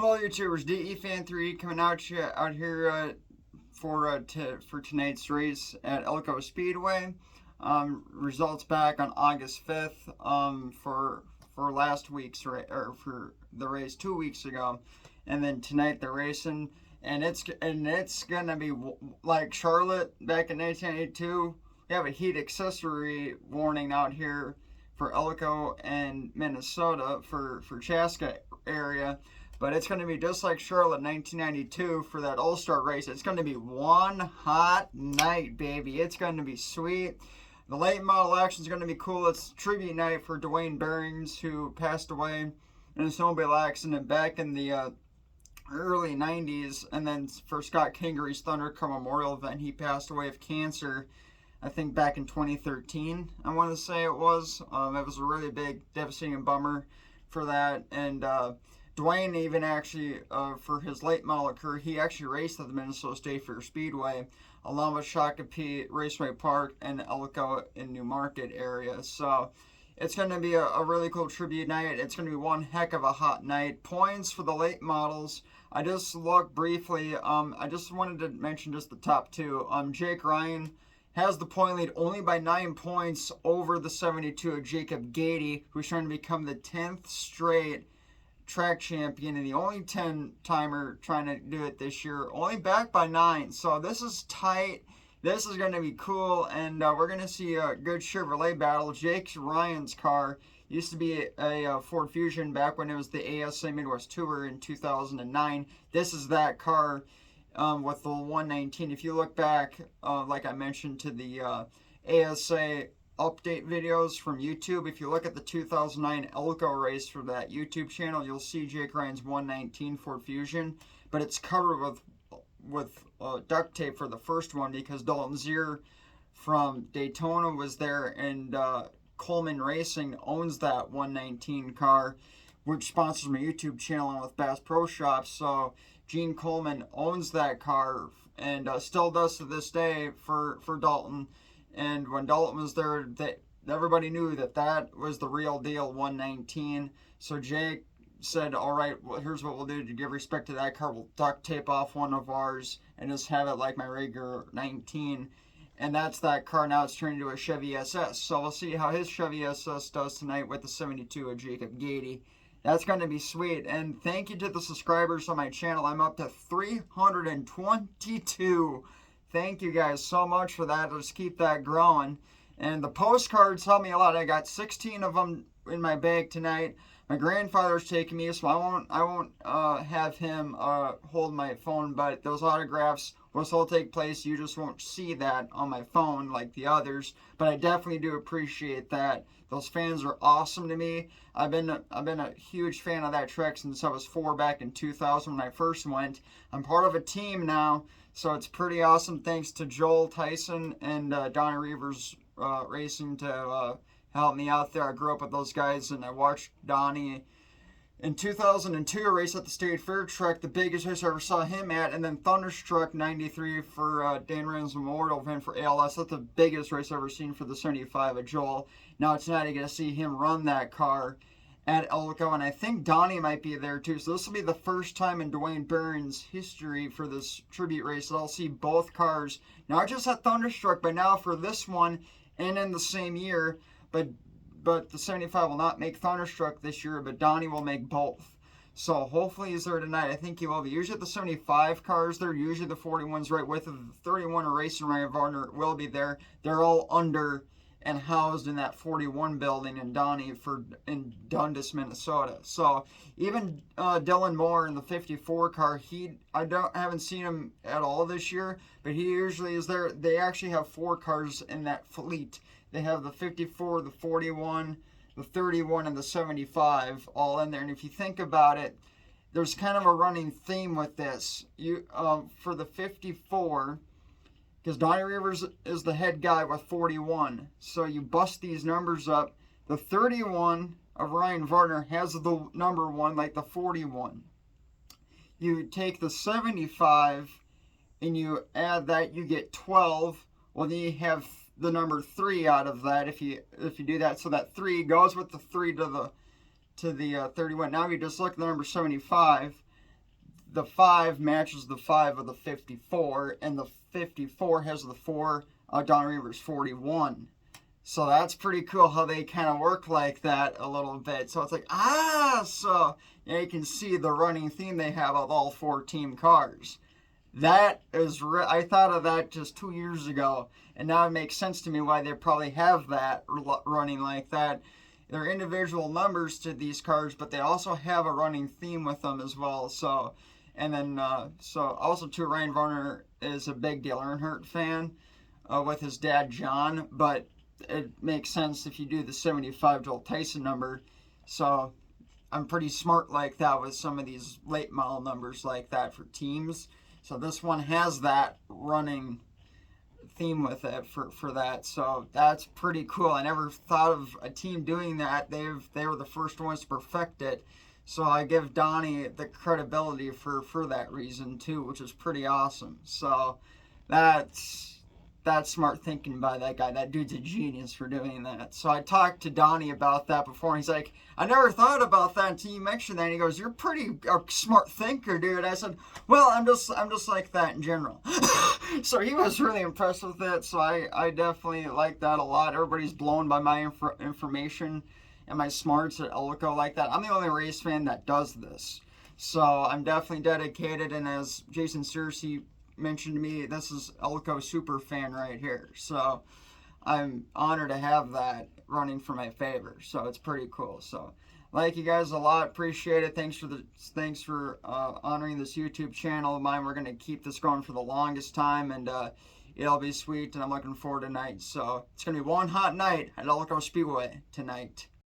Hello, YouTubers. DE Fan3 coming out here for tonight's race at Elko Speedway. Results back on August 5th for last week's or for the race 2 weeks ago, and then tonight they're racing, and it's gonna be like Charlotte back in 1982. We have a heat accessory warning out here for Elko and Minnesota for Chaska area. But it's going to be just like Charlotte 1992 for that All-Star race. It's going to be one hot night, baby. It's going to be sweet. The late model action is going to be cool. It's tribute night for Dwayne Behrings, who passed away in a snowmobile accident back in the early 90s. And then for Scott Kingery's Thunder Car Memorial event, he passed away of cancer, I think back in 2013, I want to say it was. It was a really big, devastating bummer for that. And Dwayne even actually, for his late model career, he actually raced at the Minnesota State Fair Speedway, along with Shakopee Raceway Park and Elko in Newmarket area. So it's going to be a really cool tribute night. It's going to be one heck of a hot night. Points for the late models. I just looked briefly. I just wanted to mention just the top two. Jake Ryan has the point lead only by 9 points over the 72 of Jacob Gady, who's trying to become the 10th straight track champion and the only 10-timer trying to do it this year, only back by 9. So this is tight. This is going to be cool, and we're going to see a good Chevrolet battle. Jake Ryan's car used to be a Ford Fusion back when it was the ASA Midwest Tour in 2009. This is that car with the 119. If you look back, like I mentioned, to the ASA update videos from YouTube, if you look at the 2009 Elko race for that YouTube channel, you'll see Jake Ryan's 119 Ford Fusion, but it's covered with duct tape for the first one because Dalton Zier from Daytona was there, and Coleman Racing owns that 119 car, which sponsors my YouTube channel and with Bass Pro Shops. So Gene Coleman owns that car and still does to this day for Dalton. And when Dalton was there, everybody knew that was the real deal 119. So Jake said, all right, well, here's what we'll do to give respect to that car. We'll duct tape off one of ours and just have it like my regular 19. And that's that car. Now it's turned into a Chevy SS. So we'll see how his Chevy SS does tonight with the 72 of Jacob Gady. That's going to be sweet. And thank you to the subscribers on my channel. I'm up to 322. Thank you guys so much for that. Let's keep that growing. And the postcards help me a lot. I got 16 of them in my bag tonight. My grandfather's taking me, so I won't have him hold my phone. But those autographs will still take place. You just won't see that on my phone like the others. But I definitely do appreciate that. Those fans are awesome to me. I've been a huge fan of that trek since I was 4 back in 2000 when I first went. I'm part of a team now, so it's pretty awesome. Thanks to Joel Tyson and Donnie Reavers Racing to help me out there. I grew up with those guys, and I watched Donnie in 2002 race at the State Fair Trek, the biggest race I ever saw him at, and then Thunderstruck 93 for Dan Rand's Memorial event for ALS. That's the biggest race I've ever seen for the 75 of Joel. Now tonight I get to see him run that car at Elko, and I think Donnie might be there too. So this will be the first time in Dwayne Behrings' history for this tribute race that I'll see both cars, not just at Thunderstruck, but now for this one and in the same year. But the 75 will not make Thunderstruck this year, but Donnie will make both. So hopefully he's there tonight. I think he will be. Usually the 75 cars there, usually the 41's right with it. The 31 are racing Ryan Varner will be there. They're all under and housed in that 41 building in in Dundas, Minnesota. So even Dylan Moore in the 54 car, I haven't seen him at all this year, but he usually is there. They actually have 4 cars in that fleet. They have the 54, the 41, the 31, and the 75 all in there. And if you think about it, there's kind of a running theme with this. For the 54, because Donnie Rivers is the head guy with 41. So you bust these numbers up. The 31 of Ryan Varner has the number 1 like the 41. You take the 75 and you add that, you get 12. Well, then you have the number 3 out of that if you do that. So that 3 goes with the 3 to the 31. Now if you just look at the number 75, the 5 matches the 5 of the 54, and the 54 has the 4 Don Reaver's 41. So that's pretty cool how they kind of work like that a little bit. So it's like, so you can see the running theme they have of all 4 team cars. That is, I thought of that just 2 years ago, and now it makes sense to me why they probably have that running like that. They're individual numbers to these cars, but they also have a running theme with them as well. So, and then, so also too, Ryan Varner is a big Dale Earnhardt fan with his dad John, but it makes sense if you do the 75 Joel Tyson number. So I'm pretty smart like that with some of these late model numbers like that for teams. So this one has that running theme with it for that. So that's pretty cool. I never thought of a team doing that. They were the first ones to perfect it. So I give Donnie the credibility for that reason too, which is pretty awesome. So that's smart thinking by that guy. That dude's a genius for doing that. So I talked to Donnie about that before, and he's like, I never thought about that until you mentioned that. And he goes, you're pretty a smart thinker, dude. I said, well, I'm just like that in general. So he was really impressed with it. So I definitely like that a lot. Everybody's blown by my information and my smarts at Elko like that. I'm the only race fan that does this. So I'm definitely dedicated. And as Jason Searcy mentioned to me, this is Elko super fan right here. So I'm honored to have that running for my favor. So it's pretty cool. So like you guys a lot, appreciate it. Thanks for honoring this YouTube channel of mine. We're gonna keep this going for the longest time, and it'll be sweet. And I'm looking forward to tonight. So it's gonna be one hot night at Elko Speedway tonight.